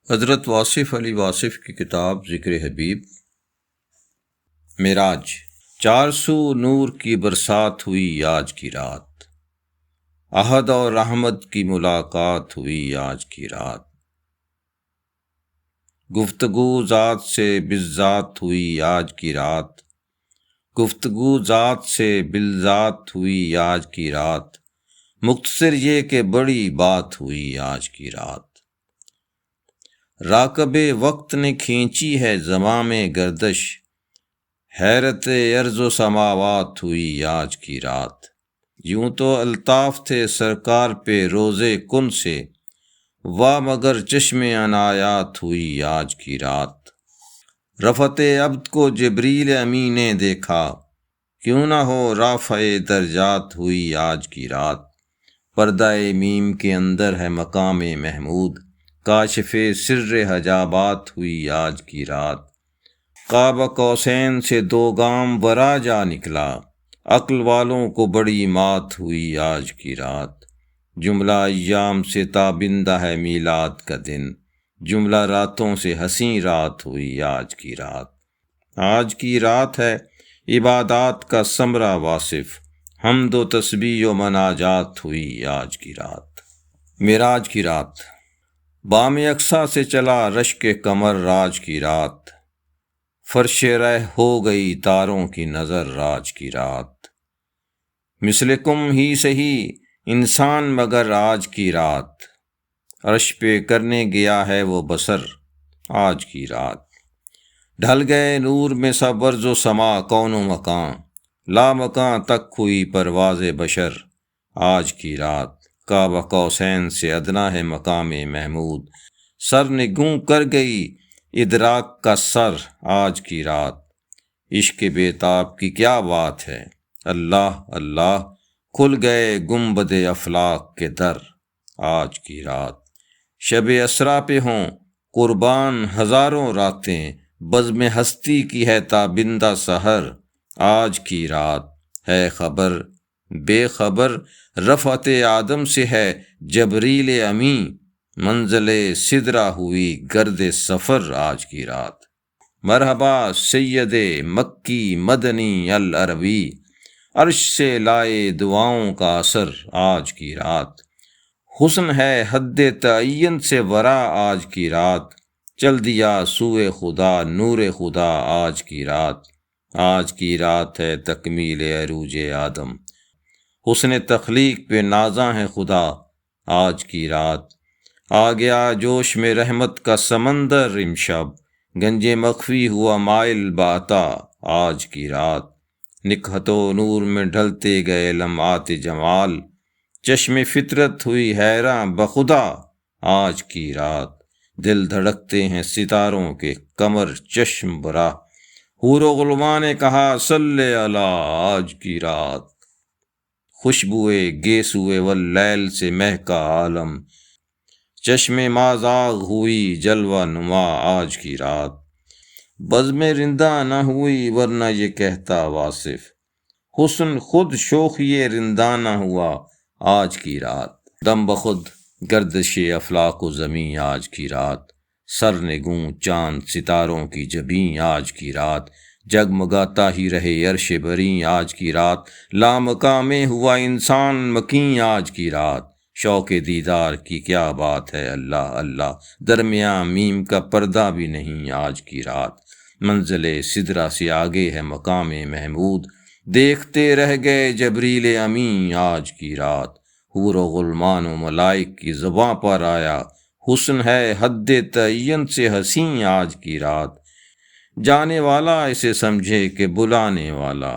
حضرت واصف علی واصف کی کتاب ذکر حبیب۔ معراج 400 نور کی برسات ہوئی آج کی رات، احد اور رحمت کی ملاقات ہوئی آج کی رات، گفتگو ذات سے بالذات ہوئی آج کی رات، گفتگو ذات سے بالذات ہوئی آج کی رات، مختصر یہ کہ بڑی بات ہوئی آج کی رات، راکب وقت نے کھینچی ہے زمام گردش، حیرت ارض و سماوات ہوئی آج کی رات، یوں تو الطاف تھے سرکار پہ روزے کن سے، وا مگر چشم عنایات ہوئی آج کی رات، رفعت عبد کو جبریل امی نے دیکھا، کیوں نہ ہو رافع درجات ہوئی آج کی رات، پردہ میم کے اندر ہے مقام محمود، کاشف سر حجابات ہوئی آج کی رات، قاب قوسین سے 2 گام ورا جا نکلا، عقل والوں کو بڑی مات ہوئی آج کی رات، جملہ ایام سے تابندہ ہے میلاد کا دن، جملہ راتوں سے حسین رات ہوئی آج کی رات، آج کی رات ہے عبادات کا ثمرہ واصف، حمد و تسبیح و مناجات ہوئی آج کی رات۔ معراج کی رات، بام اقصیٰ سے چلا رشک قمر راج کی رات، فرش رہ ہو گئی تاروں کی نظر راج کی رات، مثلکم ہی سہی انسان مگر آج کی رات، عرش پہ کرنے گیا ہے وہ بسر آج کی رات، ڈھل گئے نور میں سب ارض و سما کون و مکان، لا مکان تک ہوئی پرواز بشر آج کی رات، قاب قوسین سے ادنا ہے مقام محمود، سر نے گوں کر گئی ادراک کا سر آج کی رات، عشق بیتاب کی کیا بات ہے، اللہ اللہ کھل گئے گنبد افلاک کے در آج کی رات، شب اسرا پہ ہوں قربان ہزاروں راتیں، بزم ہستی کی ہے تابندہ سحر آج کی رات، ہے خبر بے خبر رفعت آدم سے ہے جبریل امی، منزل سدرہ ہوئی گرد سفر آج کی رات، مرحبا سید مکی مدنی العربی، عرش سے لائے دعاؤں کا اثر آج کی رات، حسن ہے حد تعین سے ورا آج کی رات، چل دیا سوئے خدا نور خدا آج کی رات، آج کی رات ہے تکمیل عروج آدم، حسن تخلیق پہ نازاں ہے خدا آج کی رات، آ گیا جوش میں رحمت کا سمندر امشب، گنج مخفی ہوا مائل بعطا آج کی رات، نکہت و نور میں ڈھلتے گئے لمعات جمال، چشم فطرت ہوئی حیراں بخدا آج کی رات، دل دھڑکتے ہیں ستاروں کے کمر چشم برا، حور و غلماں نے کہا صلی علی آج کی رات، خوشبوئے گیسوئے واللیل سے مہکا عالم، چشم مازاغ ہوئی جلوہ نما آج کی رات، بزم رندہ نہ ہوئی ورنہ یہ کہتا واصف، حسن خود شوخی رندانہ ہوا آج کی رات، دم بخود گردش افلاک و زمیں آج کی رات، سر نگوں چاند ستاروں کی جبیں آج کی رات، جگمگاتا ہی رہے عرش بریں آج کی رات، لامقام ہوا انسان مکیں آج کی رات، شوق دیدار کی کیا بات ہے اللہ اللہ، درمیاں میم کا پردہ بھی نہیں آج کی رات، منزل سدرہ سے آگے ہے مقام محمود، دیکھتے رہ گئے جبریل امین آج کی رات، حور و غلمان و ملائک کی زباں پر آیا، حسن ہے حد تعین سے حسین آج کی رات، جانے والا اسے سمجھے کہ بلانے والا،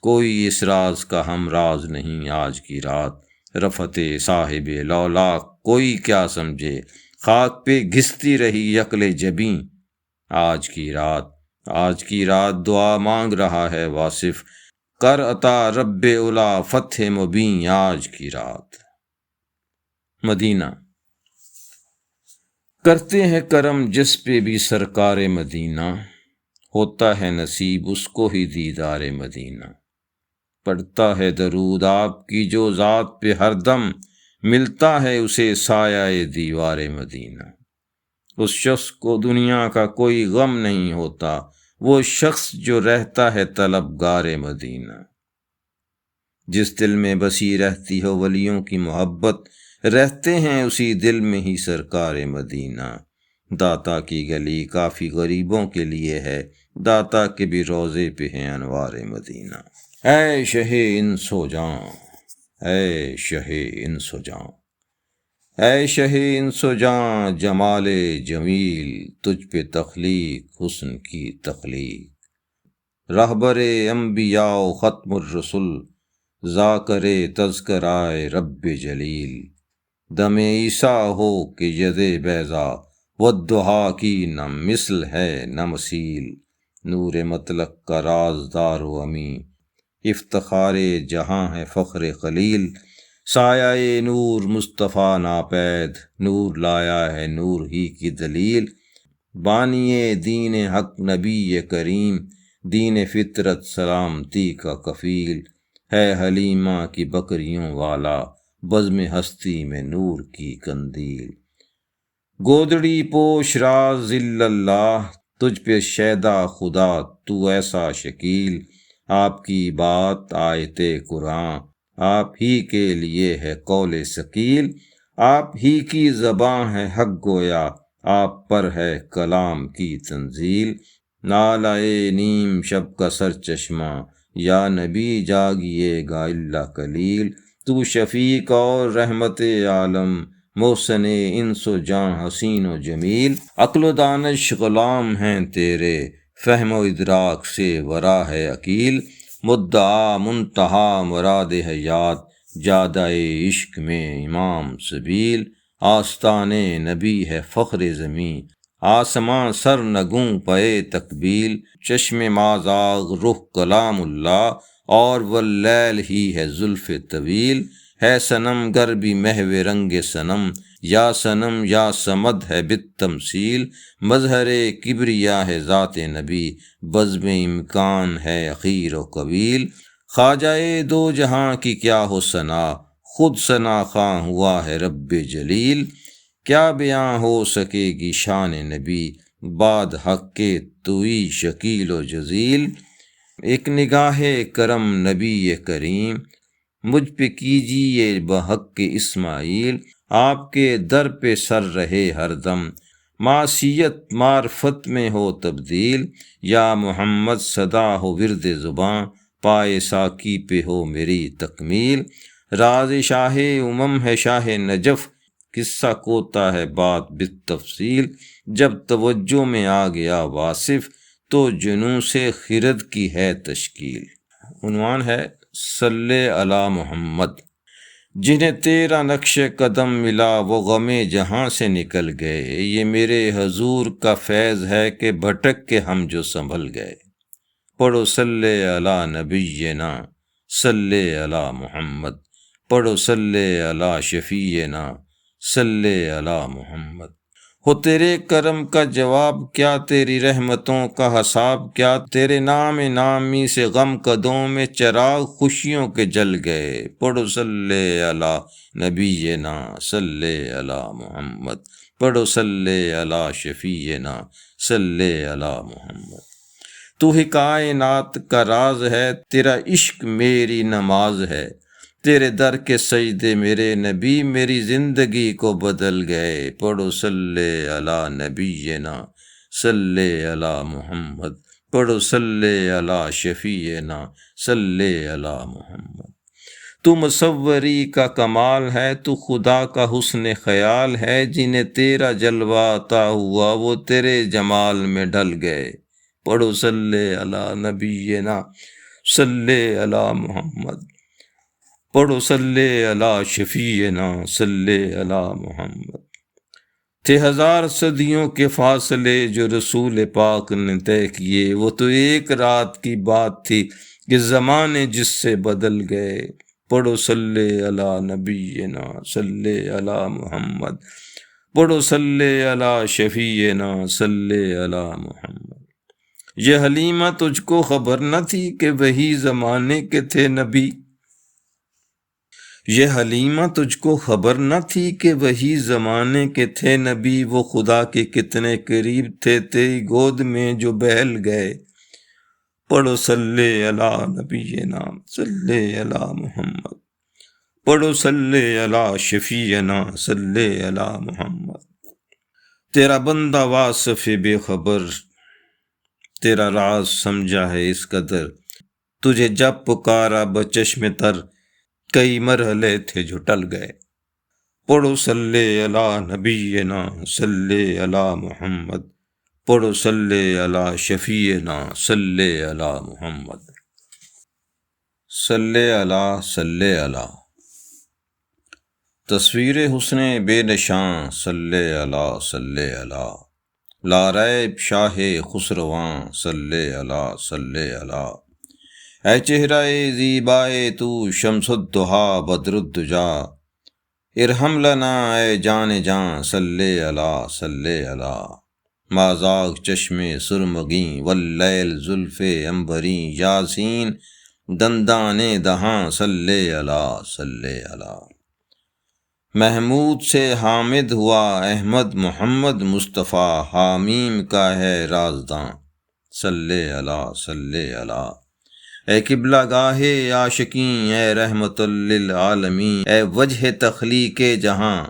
کوئی اس راز کا ہم راز نہیں آج کی رات، رفعت صاحب لولاک کوئی کیا سمجھے، خاک پہ گھستی رہی عقل جبیں آج کی رات، آج کی رات دعا مانگ رہا ہے واصف، کر عطا رب اولا فتح مبین آج کی رات۔ مدینہ، کرتے ہیں کرم جس پہ بھی سرکار مدینہ، ہوتا ہے نصیب اس کو ہی دیدار مدینہ، پڑھتا ہے درود آپ کی جو ذات پہ ہر دم، ملتا ہے اسے سایہ دیوار مدینہ، اس شخص کو دنیا کا کوئی غم نہیں ہوتا، وہ شخص جو رہتا ہے طلبگار مدینہ۔ جس دل میں بسی رہتی ہو ولیوں کی محبت، رہتے ہیں اسی دل میں ہی سرکار مدینہ۔ داتا کی گلی کافی غریبوں کے لیے ہے، داتا کے بھی روضے پہ ہیں انوار مدینہ۔ اے شہ انس و جاں، اے شہ انس و جاں، اے شہ انس و جاں، جمال جمیل تجھ پہ تخلیق حسن کی تخلیق۔ رہبر انبیاء و ختم الرسل، ذاکر تذکرائے رب جلیل۔ دم عیسیٰ ہو کہ ید بیضا، والضحیٰ کی نہ مثل ہے نہ مثیل۔ نور مطلق کا رازدار و امی، افتخار جہاں ہے فخر خلیل۔ سایہ نور مصطفیٰ ناپید، نور لایا ہے نور ہی کی دلیل۔ بانی دین حق نبی کریم، دین فطرت سلامتی کا کفیل۔ ہے حلیمہ کی بکریوں والا، بزم ہستی میں نور کی قندیل۔ گودڑی پوش راز الا اللہ، تجھ پہ شیدا خدا تو ایسا شکیل۔ آپ کی بات آیت قرآن، آپ ہی کے لیے ہے قول ثقیل۔ آپ ہی کی زباں ہے حق گویا، آپ پر ہے کلام کی تنزیل۔ نالائے نیم شب کا سر چشمہ، یا نبی جاگیے گا الا قلیل۔ تو شفیق اور رحمت عالم، محسن انس و جاں حسین و جمیل۔ عقل و دانش غلام ہیں تیرے، فہم و ادراک سے ورا ہے عقیل۔ مدعا منتہا مراد حیات، جادہ عشق میں امام سبیل۔ آستان نبی ہے فخر زمیں، آسماں سر نگوں پے تقبیل۔ چشم مازاغ رخ کلام اللہ، اور واللیل ہی ہے زلف طویل۔ ہے صنم گر بھی محو رنگ صنم، یا صنم یا صمد ہے بالتمثیل۔ مظہر کبریا ہے ذات نبی، بزم امکان ہے اخیر و قبیل۔ خواجہ دو جہاں کی کیا ہو ثنا، خود ثنا خواں ہوا ہے رب جلیل۔ کیا بیاں ہو سکے گی شان نبی، بعد حق کے توئی شکیل و جزیل۔ ایک نگاہ کرم نبی کریم، مجھ پہ کیجیے بحق اسماعیل۔ آپ کے در پہ سر رہے ہر دم، معصیت معرفت میں ہو تبدیل۔ یا محمد صدا ہو ورد زباں، پائے ساقی پہ ہو میری تکمیل۔ راز شاہ امم ہے شاہ نجف، قصہ کوتا ہے بات بالتفصیل۔ جب توجہ میں آ گیا واصف، تو جنوں سے خرد کی ہے تشکیل۔ عنوان ہے صلی علی محمد۔ جنہیں تیرا نقش قدم ملا، وہ غم جہاں سے نکل گئے۔ یہ میرے حضور کا فیض ہے کہ بھٹک کے ہم جو سنبھل گئے۔ پڑھو صلی علی نبینا، صلی علی محمد۔ پڑھو صلی علی شفیعنا، صلی علی محمد۔ ہو تیرے کرم کا جواب کیا، تیری رحمتوں کا حساب کیا۔ تیرے نام نامی سے غم قدوں میں چراغ خوشیوں کے جل گئے۔ پڑھو صلی علی نبینا، صلی علی محمد۔ پڑھو صلی علی شفیعنا، صلی علی محمد۔ تو ہی کائنات کا راز ہے، تیرا عشق میری نماز ہے۔ تیرے در کے سجدے میرے نبی، میری زندگی کو بدل گئے۔ پڑھو صلی علی نبینا، صلی علی محمد۔ پڑھو صلی علی شفیعنا، صلی علی محمد۔ تو مصوری کا کمال ہے، تو خدا کا حسن خیال ہے۔ جنہیں تیرا جلوہ عطا ہوا، وہ تیرے جمال میں ڈھل گئے۔ پڑھو صلی علی نبینا، صلی علی محمد۔ پڑھو صلی علی شفیعنا، صلی علی محمد۔ تھے ہزار صدیوں کے فاصلے جو رسول پاک نے طے کیے، وہ تو ایک رات کی بات تھی کہ زمانے جس سے بدل گئے۔ پڑھو صلی علی نبینا، صلی علی محمد۔ پڑھو صلی علی شفیعنا، صلی علی محمد۔ یہ حلیمہ تجھ کو خبر نہ تھی کہ وہی زمانے کے تھے نبی، یہ حلیمہ تجھ کو خبر نہ تھی کہ وہی زمانے کے تھے نبی، وہ خدا کے کتنے قریب تھے تیری گود میں جو بہل گئے۔ پڑھو صلی علی نبینا صلی علی محمد، پڑھو صلی علی شفیعنا صلی علی محمد۔ تیرا بندہ واصف بے خبر، تیرا راز سمجھا ہے اس قدر، تجھے جب پکارا بچشم تر، کئی مرحلے تھے جو ٹل گئے۔ پڑھو صلی علی نبینا صلی علی محمد، پڑھو صلی علی شفیعنا صلی علی محمد۔ صلی علی تصویر حسن بے نشاں، صلی علی لا ریب شاہ خسرواں، صلی علی اے چہرہ زیبائے تو شمس الضحیٰ بدر الدجا، ارحم لنا اے جان جاں، صلی علی ما زاغ چشم سرمگیں واللیل زلف عنبریں، یاسین دندان دہاں، صلی علی محمود سے حامد ہوا احمد محمد مصطفیٰ، حامیم کا ہے رازداں، صلی علی اے قبلہ گاہ عاشقیں، اے رحمت للعالمین، اے وجہ تخلیق جہاں،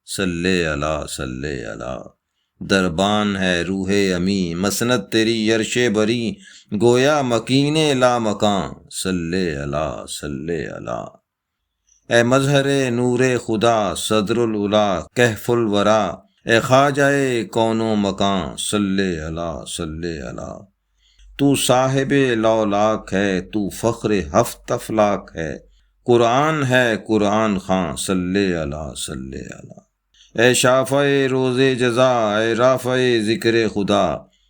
صلی علی دربان ہے روح امی، مسند تیری عرش بری، گویا مکین لا مکان، صلی علی اے مظہر نور خدا، صدر العلا کہف الورا، اے خواجہ کون و مکان، صلی علی تو صاحب لولاک ہے، تو فخر ہفت افلاک ہے، قرآن ہے قرآن خواں، صلی علی اے شافع روز جزا، اے رافع ذکر خدا،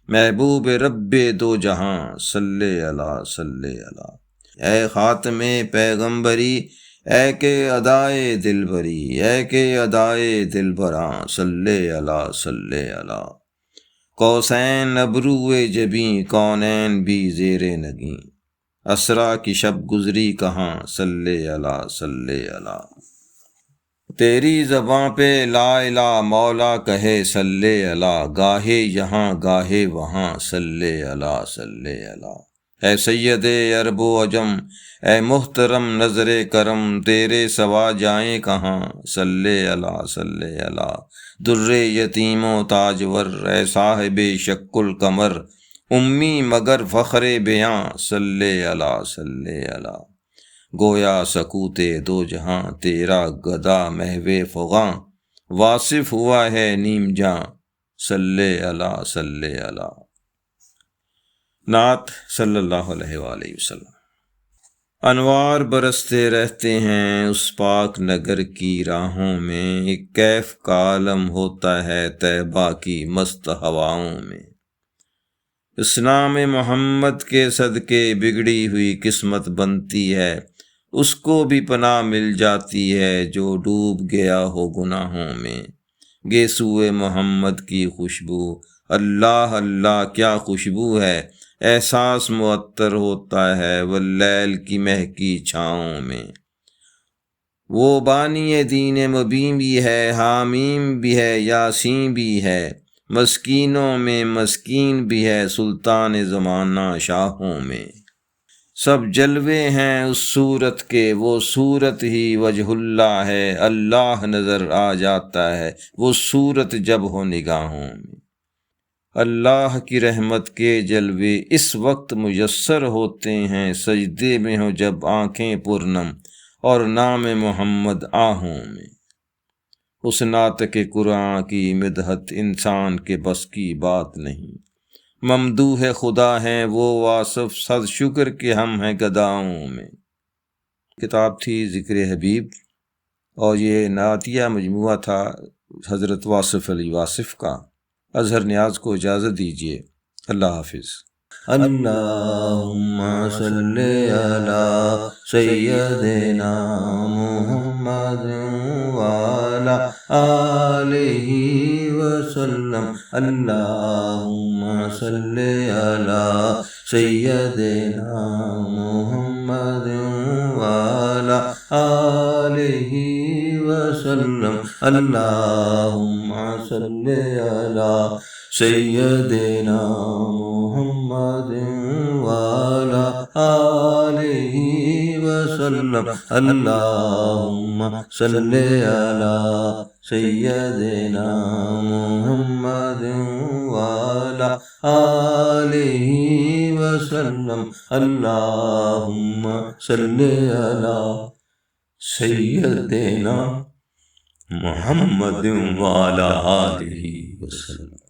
محبوب رب دو جہاں، صلی علی اے خاتم پیغمبری، اے کہ ادائے دل بری، اے کہ ادائے دل براں، صلی علی قوسین ابرو جبیں، کونین بھی زیر نگیں، اسرا کی شب گزری کہاں، صلی علی تیری زباں پہ لا الہ مولا کہے، صلی علی گاہے یہاں گاہے وہاں، صلی علی اے سید عرب و عجم، اے محترم نظر کرم، تیرے سوا جائیں کہاں، صلی علی در یتیم و تاجور، اے صاحب شق القمر، امی مگر فخر بیاں، صلی علی گویا سکوت دو جہاں، تیرا گدا محو فغاں، واصف ہوا ہے نیم جاں، صلی علی نعت صلی اللہ علیہ وآلہ وسلم۔ انوار برستے رہتے ہیں اس پاک نگر کی راہوں میں، ایک کیف کا عالم ہوتا ہے طیبہ کی مست ہواؤں میں، اس نام محمد کے صدقے بگڑی ہوئی قسمت بنتی ہے، اس کو بھی پناہ مل جاتی ہے جو ڈوب گیا ہو گناہوں میں، گیسوئے محمد کی خوشبو، اللہ اللہ کیا خوشبو ہے، احساس معطر ہوتا ہے واللیل کی مہکی چھاؤں میں، وہ بانی دین مبین بھی ہے، حامیم بھی ہے، یاسین بھی ہے، مسکینوں میں مسکین بھی ہے، سلطان زمانہ شاہوں میں، سب جلوے ہیں اس صورت کے، وہ صورت ہی وجہ اللہ ہے، اللہ نظر آ جاتا ہے وہ صورت جب ہو نگاہوں میں، اللہ کی رحمت کے جلوے اس وقت میسر ہوتے ہیں، سجدے میں ہو جب آنکھیں پرنم اور نام محمد آہوں میں، اس ناطق قرآن کی مدحت انسان کے بس کی بات نہیں، ممدوح خدا ہیں وہ واصف، صد شکر کہ ہم ہیں گداؤں میں۔ کتاب تھی ذکر حبیب، اور یہ نعتیہ مجموعہ تھا حضرت واصف علی واصف کا۔ اظہر نیاز کو اجازت دیجیے، اللہ حافظ۔ اللہم صلی علی سیدنا محمد وعلی آلہ وسلم، اللہم صلی علی سیدنا محمد وعلی آلہ وسلم اللہم صلی علی سیدنا محمد وعلی آلہ وسلم اللہم صلی علی سیدنا محمد وعلی آلہ وسلم اللہم صلی علی سیدنا محمد وعلی آلہ وسلم.